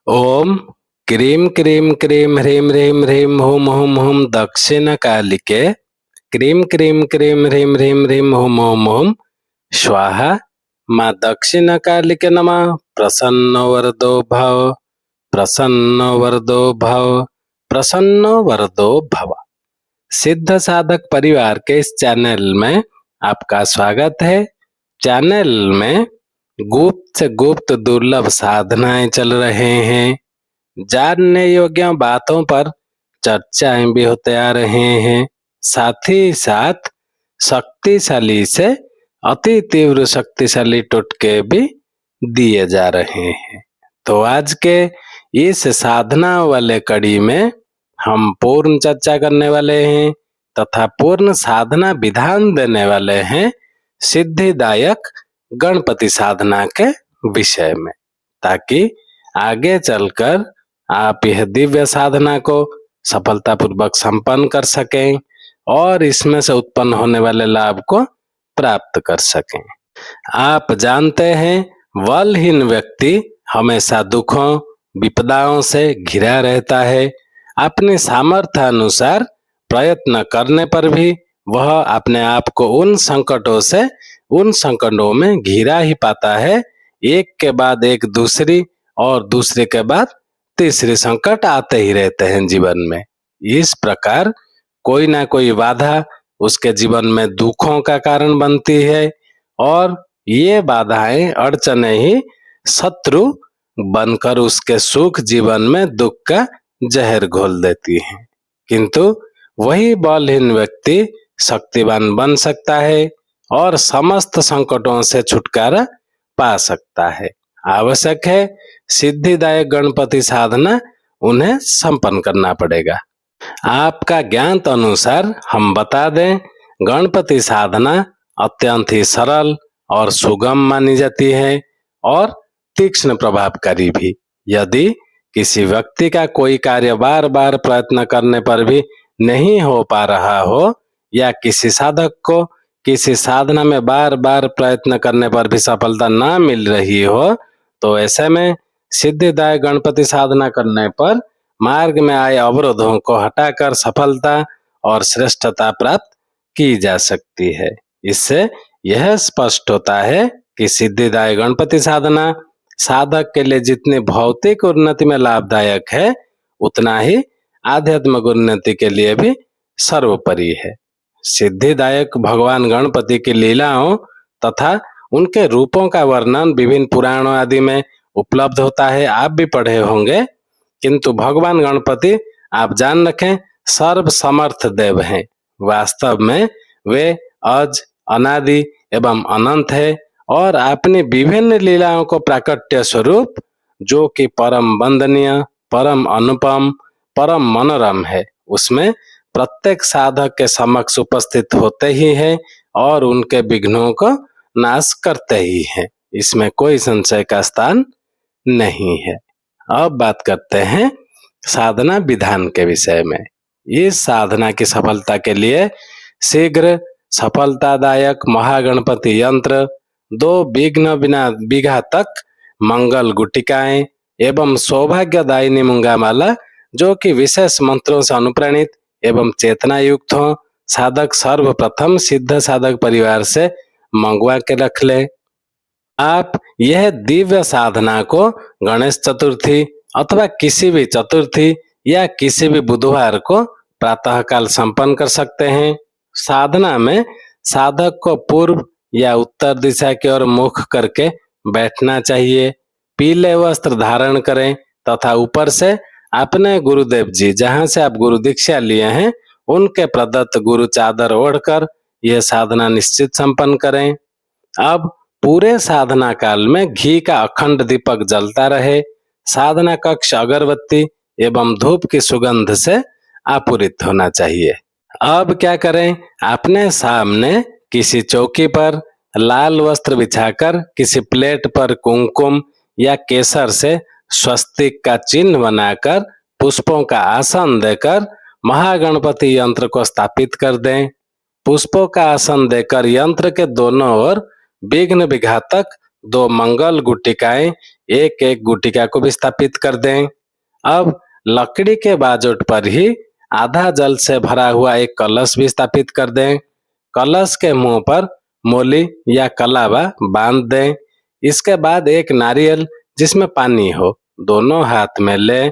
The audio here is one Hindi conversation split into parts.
ओम क्रीं क्रीं क्रीं ह्रीं ह्रीं ह्रीं हुम हुम हुम दक्षिणकालिके क्रीं क्रीं क्रीं ह्रीं ह्रीं ह्रीं हुम हुम हुम स्वाहा। माँ दक्षिणकालिके नमः। प्रसन्नो वरदो भव, प्रसन्नो वरदो भव, प्रसन्नो वरदो भव। सिद्ध साधक परिवार के इस चैनल में आपका स्वागत है। चैनल में गुप्त से गुप्त दुर्लभ साधनाएं चल रहे हैं। जानने योग्य बातों पर चर्चाएं भी होते आ रहे हैं। साथ ही साथ शक्तिशाली से अति तीव्र शक्तिशाली टोटके भी दिए जा रहे हैं। तो आज के इस साधना वाले कड़ी में हम पूर्ण चर्चा करने वाले हैं तथा पूर्ण साधना विधान देने वाले हैं सिद्धिदायक गणपति साधना के विषय में, ताकि आगे चलकर आप यह दिव्य साधना को सफलतापूर्वक संपन्न कर सकें और इसमें से उत्पन्न होने वाले लाभ को प्राप्त कर सकें। आप जानते हैं बलहीन व्यक्ति हमेशा दुखों विपदाओं से घिरा रहता है। अपनी सामर्थ्य अनुसार प्रयत्न करने पर भी वह अपने आप को उन संकटों में घिरा ही पाता है। एक के बाद एक दूसरी और दूसरे के बाद तीसरी संकट आते ही रहते हैं जीवन में। इस प्रकार कोई ना कोई बाधा उसके जीवन में दुखों का कारण बनती है और ये बाधाएं अड़चने ही शत्रु बनकर उसके सुख जीवन में दुख का जहर घोल देती हैं। किंतु वही बलहीन व्यक्ति शक्तिवान बन सकता है और समस्त संकटों से छुटकारा पा सकता है। आवश्यक है सिद्धिदायक गणपति साधना उन्हें संपन्न करना पड़ेगा। आपका ज्ञात अनुसार हम बता दें, गणपति साधना अत्यंत ही सरल और सुगम मानी जाती है और तीक्ष्ण प्रभावकारी भी। यदि किसी व्यक्ति का कोई कार्य बार बार प्रयत्न करने पर भी नहीं हो पा रहा हो या किसी साधक को किसी साधना में बार बार प्रयत्न करने पर भी सफलता ना मिल रही हो, तो ऐसे में सिद्धिदायक गणपति साधना करने पर मार्ग में आए अवरोधों को हटाकर सफलता और श्रेष्ठता प्राप्त की जा सकती है। इससे यह स्पष्ट होता है कि सिद्धिदायक गणपति साधना साधक के लिए जितनी भौतिक उन्नति में लाभदायक है, उतना ही आध्यात्मिक उन्नति के लिए भी सर्वोपरि है। सिद्धिदायक भगवान गणपति की लीलाओं तथा उनके रूपों का वर्णन विभिन्न पुराणों आदि में उपलब्ध होता है, आप भी पढ़े होंगे। किंतु भगवान गणपति आप जान रखें सर्व समर्थ देव हैं। वास्तव में वे अज, अनादि एवं अनंत है और अपनी विभिन्न लीलाओं को प्राकट्य स्वरूप जो कि परम वंदनीय, परम अनुपम, परम मनोरम है, उसमें प्रत्येक साधक के समक्ष उपस्थित होते ही है और उनके विघ्नों को नाश करते ही है। इसमें कोई संशय का स्थान नहीं है। अब बात करते हैं साधना विधान के विषय में। इस साधना की सफलता के लिए शीघ्र सफलतादायक महागणपति यंत्र, 2 विघ्न बिना बीघा तक मंगल गुटिकाएं एवं सौभाग्यदायिनी मूंगामाला जो कि विशेष मंत्रों से अनुप्राणित एवं चेतना युक्त हो, साधक सर्वप्रथम सिद्ध साधक परिवार से मंगवा के रख ले। आप यह दिव्य साधना को गणेश चतुर्थी अथवा किसी भी चतुर्थी या किसी भी बुधवार को प्रातः काल संपन्न कर सकते हैं। साधना में साधक को पूर्व या उत्तर दिशा की ओर मुख करके बैठना चाहिए। पीले वस्त्र धारण करें तथा ऊपर से अपने गुरुदेव जी जहां से आप गुरु दीक्षा लिए हैं उनके प्रदत्त गुरु चादर ओढ़कर यह साधना निश्चित संपन्न करें। अब पूरे साधना काल में घी का अखंड दीपक जलता रहे। साधना कक्ष अगरबत्ती एवं धूप की सुगंध से आपूरित होना चाहिए। अब क्या करें, अपने सामने किसी चौकी पर लाल वस्त्र बिछाकर किसी प्लेट पर कुमकुम या केसर से स्वस्तिक का चिन्ह बनाकर पुष्पों का आसन देकर महागणपति यंत्र को स्थापित कर दें। पुष्पों का आसन देकर यंत्र के दोनों ओर विघ्न विघातक 2 मंगल गुटिकाएं एक एक गुटिका को भी स्थापित कर दें। अब लकड़ी के बाजोट पर ही आधा जल से भरा हुआ एक कलश भी स्थापित कर दें। कलश के मुंह पर मोली या कलावा बांध दें। इसके बाद एक नारियल जिसमें पानी हो दोनों हाथ में ले,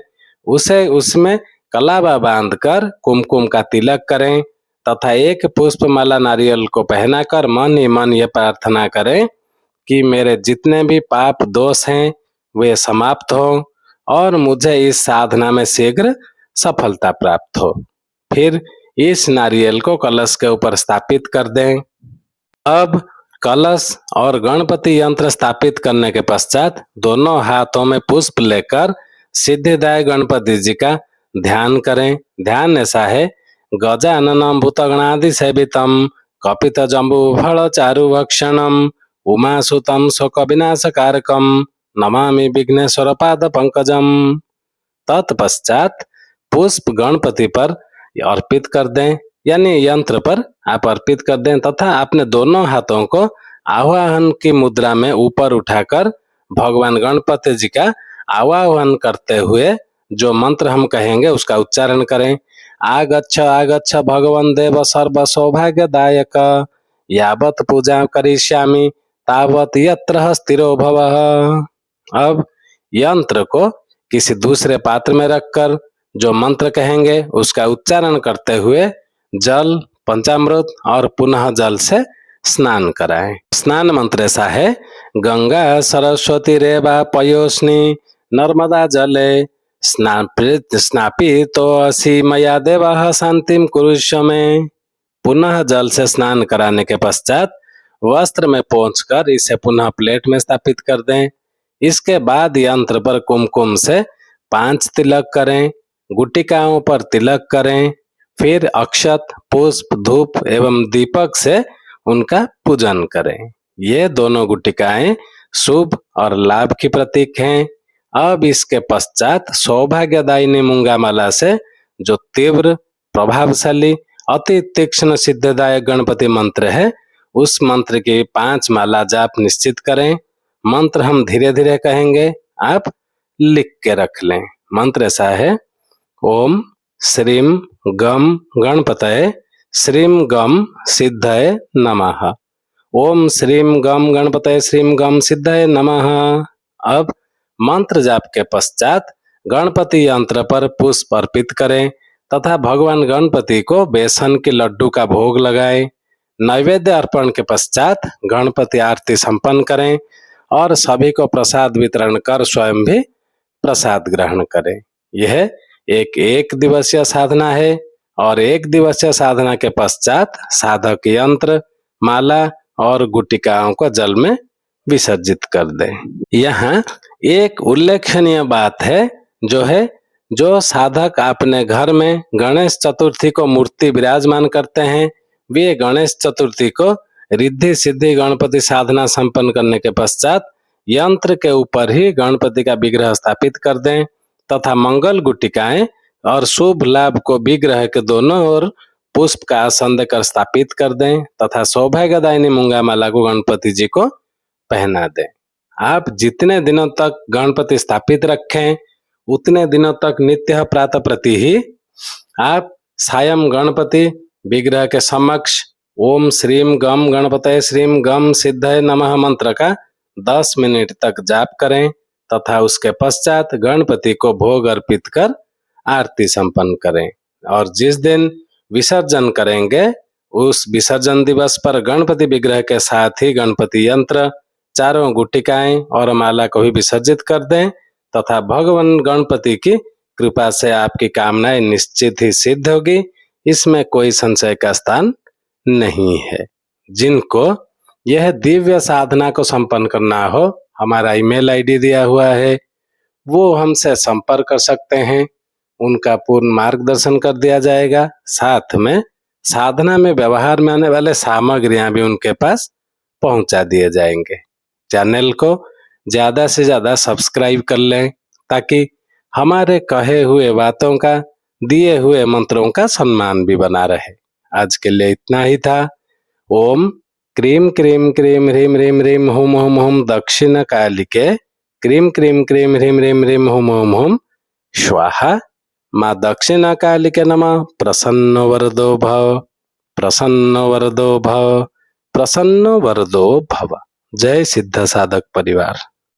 उसे उसमें कलावा बांधकर कुमकुम का तिलक करें तथा एक पुष्पमाला नारियल को पहनाकर मन ही मन ये प्रार्थना करें कि मेरे जितने भी पाप दोष हैं वे समाप्त हों और मुझे इस साधना में शीघ्र सफलता प्राप्त हो। फिर इस नारियल को कलश के ऊपर स्थापित कर दें। अब कलश और गणपति यंत्र स्थापित करने के पश्चात दोनों हाथों में पुष्प लेकर सिद्धिदायक गणपति जी का ध्यान करें। ध्यान ऐसा है, गजाननम भूतगणादि सेवितम कपित जम्बू फल चारु भक्षणम उमासुतम शोक विनाशकारकम नमामि विघ्नेश्वर पाद पंकजम। तत्पश्चात पुष्प गणपति पर अर्पित कर दें, यानी यंत्र पर आप अर्पित कर दें तथा अपने दोनों हाथों को आवाहन की मुद्रा में ऊपर उठाकर भगवान गणपति जी का आवाहन करते हुए जो मंत्र हम कहेंगे उसका उच्चारण करें। आगच्छ आगच्छ भगवान देव सर्व सौभाग्यदायक यावत पूजा करिष्यामि तावत यत्र स्थिरो भवः। अब यंत्र को किसी दूसरे पात्र में रखकर जो मंत्र कहेंगे उसका उच्चारण करते हुए जल, पंचामृत और पुनः जल से स्नान कराएं। स्नान मंत्र ऐसा है, गंगा सरस्वती रेवा पयोस्नि नर्मदा जले स्नापी तो असी मया देवा शांतिम कुरुष्व में। पुनः जल से स्नान कराने के पश्चात वस्त्र में पोंछकर इसे पुनः प्लेट में स्थापित कर दें। इसके बाद यंत्र पर कुमकुम से 5 तिलक करें, गुटिकाओं पर तिलक करें, फिर अक्षत, पुष्प, धूप एवं दीपक से उनका पूजन करें। ये दोनों गुटिकाएं शुभ और लाभ की प्रतीक हैं। अब इसके पश्चात सौभाग्यदायिनी मूंगा माला से जो तीव्र, प्रभावशाली, अति तीक्ष्ण सिद्धिदायक गणपति मंत्र है उस मंत्र की 5 माला जाप निश्चित करें। मंत्र हम धीरे धीरे कहेंगे, आप लिख के रख लें। मंत्र ऐसा है, ओम श्रीम गम गणपतये श्रीम गम सिद्धये नमः। ओम श्रीम गम गणपतये श्रीम गम सिद्धये नमः। अब मंत्र जाप के पश्चात गणपति यंत्र पर पुष्प अर्पित करें तथा भगवान गणपति को बेसन के लड्डू का भोग लगाएं। नैवेद्य अर्पण के पश्चात गणपति आरती संपन्न करें और सभी को प्रसाद वितरण कर स्वयं भी प्रसाद ग्रहण करें। यह एक दिवसीय साधना है और 1 दिवसीय साधना के पश्चात साधक यंत्र, माला और गुटिकाओं को जल में विसर्जित कर दें। यहाँ एक उल्लेखनीय बात है, जो साधक अपने घर में गणेश चतुर्थी को मूर्ति विराजमान करते हैं, वे गणेश चतुर्थी को रिद्धि सिद्धि गणपति साधना संपन्न करने के पश्चात यंत्र के ऊपर ही गणपति का विग्रह स्थापित कर दें तथा मंगल गुटिकाएं और शुभ लाभ को विग्रह के दोनों ओर पुष्प का आसन देकर स्थापित कर दें तथा सौभाग्यदायिनी मूंगा माला को गणपति जी को पहना दें। आप जितने दिनों तक गणपति स्थापित रखें उतने दिनों तक नित्य प्रातः प्रति ही आप सायं गणपति विग्रह के समक्ष ओम श्रीम गम गणपतये श्रीम गम सिद्धये नमः मंत्र का 10 मिनट तक जाप करें तथा उसके पश्चात गणपति को भोग अर्पित कर आरती संपन्न करें। और जिस दिन विसर्जन करेंगे उस विसर्जन दिवस पर गणपति विग्रह के साथ ही गणपति यंत्र, चारों गुटिकाएं और माला को भी विसर्जित कर दें तथा भगवान गणपति की कृपा से आपकी कामनाएं निश्चित ही सिद्ध होगी। इसमें कोई संशय का स्थान नहीं है। जिनको यह दिव्य साधना को संपन्न करना हो, हमारा ईमेल आईडी दिया हुआ है, वो हमसे संपर्क कर सकते हैं। उनका पूर्ण मार्गदर्शन कर दिया जाएगा। साथ में साधना में व्यवहार में आने वाले सामग्रियां भी उनके पास पहुंचा दिए जाएंगे। चैनल को ज्यादा से ज्यादा सब्सक्राइब कर लें ताकि हमारे कहे हुए बातों का, दिए हुए मंत्रों का सम्मान भी बना रहे। आज के लिए इतना ही था। ओम क्रीम क्रीम क्रीम ह्रीम ह्रीम ह्रीम हुम हुम हुम दक्षिण कालिके क्रीम क्रीम क्रीम ह्रीम ह्रीम ह्रीम हुम हुम हुम स्वाहा। माँ दक्षिणा कालिके नमः। प्रसन्न वरदो भव, प्रसन्न वरदो भव, प्रसन्न वरदो भव। जय सिद्ध साधक परिवार।